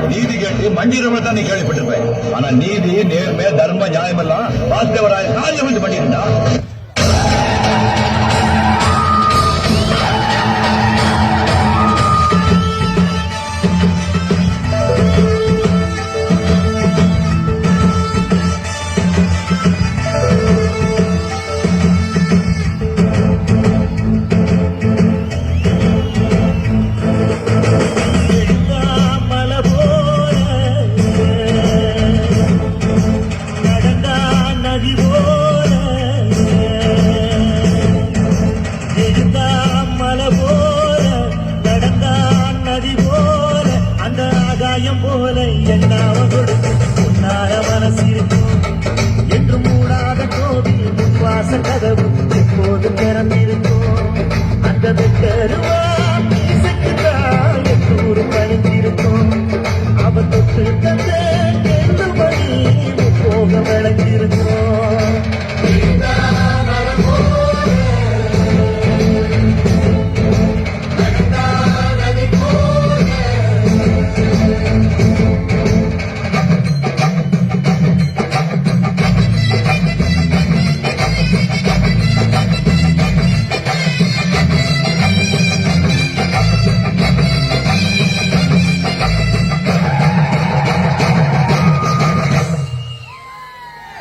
நீதி கேட்டு மண்டிரவ தான் நீ கேள்விப்பட்டிருப்பேன். ஆனா நீதி, நேர்மை, தர்ம, நியாயம் எல்லாம் வாஸ்தவராய காரியம் வந்து பண்ணியிருந்தா. போல என்னாவது உன்னார மனசிருக்கும் என்று மூடாத கோவில் முன்வாச கதவு எப்போது திறந்திருக்கும். அந்த கருவான் எண்ணூறு பணிந்திருக்கும். அவ தொட்டு தந்த 2 மணி போக விளங்கியிருக்கும்.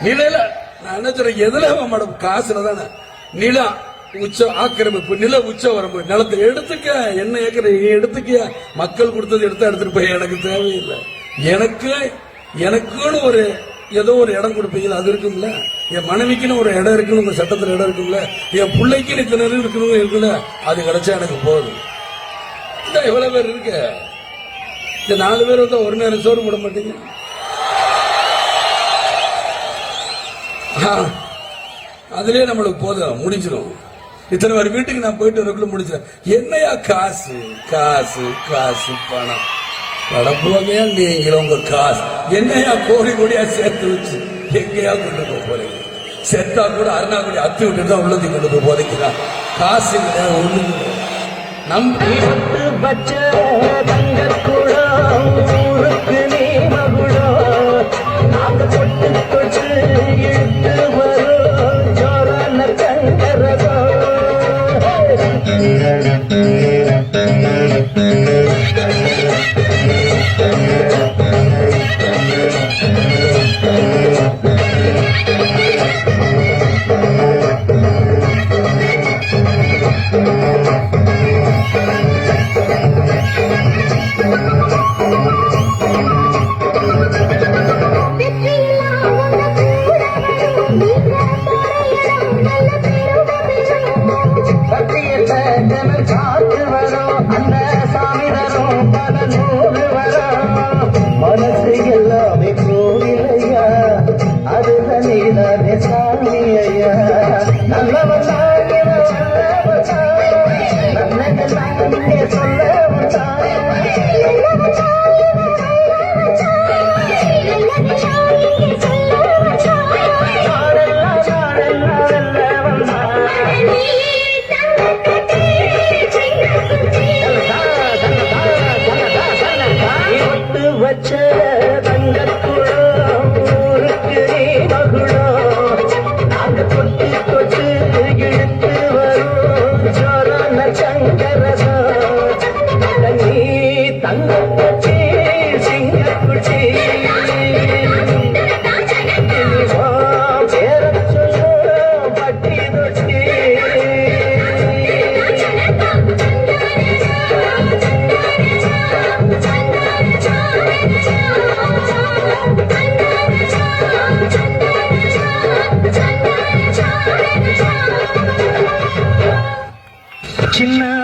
நிலையில நான் என்ன சொல்றேன், எதுல மேடம் காசுல தானே நிலம் உச்ச ஆக்கிரமிப்பு, நில உச்ச வரம்பு, நிலத்தை எடுத்துக்க, என்ன ஏக்கர் எடுத்துக்க, மக்கள் கொடுத்தது எடுத்துட்டு போய் எனக்கு தேவையில்லை. எனக்குன்னு ஒரு ஏதோ ஒரு இடம் கொடுப்பீங்க, அது இருக்கும்ல. என் மனைவிக்குன்னு ஒரு இடம் இருக்குன்னு உங்க சட்டத்துல இடம் இருக்கும்ல. என் பிள்ளைக்குன்னு இத்தனை இருக்கணும் இருக்குல்ல, அது கிடைச்சா எனக்கு போதும். இந்த எவ்வளவு பேர் இருக்க, இந்த 4 பேர் வந்து ஒரு நேரம் சோறு போட மாட்டீங்க. அதுலயே நம்மளுக்கு போதும், முடிஞ்சிடும். இத்தனை பேர் வீட்டுக்கு நான் போயிட்டு வரக்குள்ள முடிச்சிடும். என்னையா காசு காசு காசு பணம் கடப்புவமையா நீங்களும் உங்க காசு என்னையா கோடி கோடியா சேர்த்து வச்சு எங்கேயா கொண்டு போக போறீங்க? செத்தா கூட அருணாக்குடி அத்து விட்டு தான் உள்ளது கொண்டு போய் போதைக்கிறான். காசு ஒண்ணு நம்பி பச்ச தங்கக்குடம் ஊருக்கு நீ மகுடம் நாங்க கொண்டு கொச்சு இழுத்து வரும் ஜோரான கங்கரதோ. மனசு எல்லாமே கோவிலையா, அதுதான் நீதானே சாமி ஐயா. நல்லவன் சொல்ல வச்ச தங்கக்குடம் ஊருக்கு நீ மகுடம் நாங்க தொட்டு தொட்டு இழுத்து வரும் ஜோரான சங்கரதம். நீ தங்கக்குச்சி சிங்கக்குச்சி பேர சொல்ல பட்டி தொட்டி சின்ன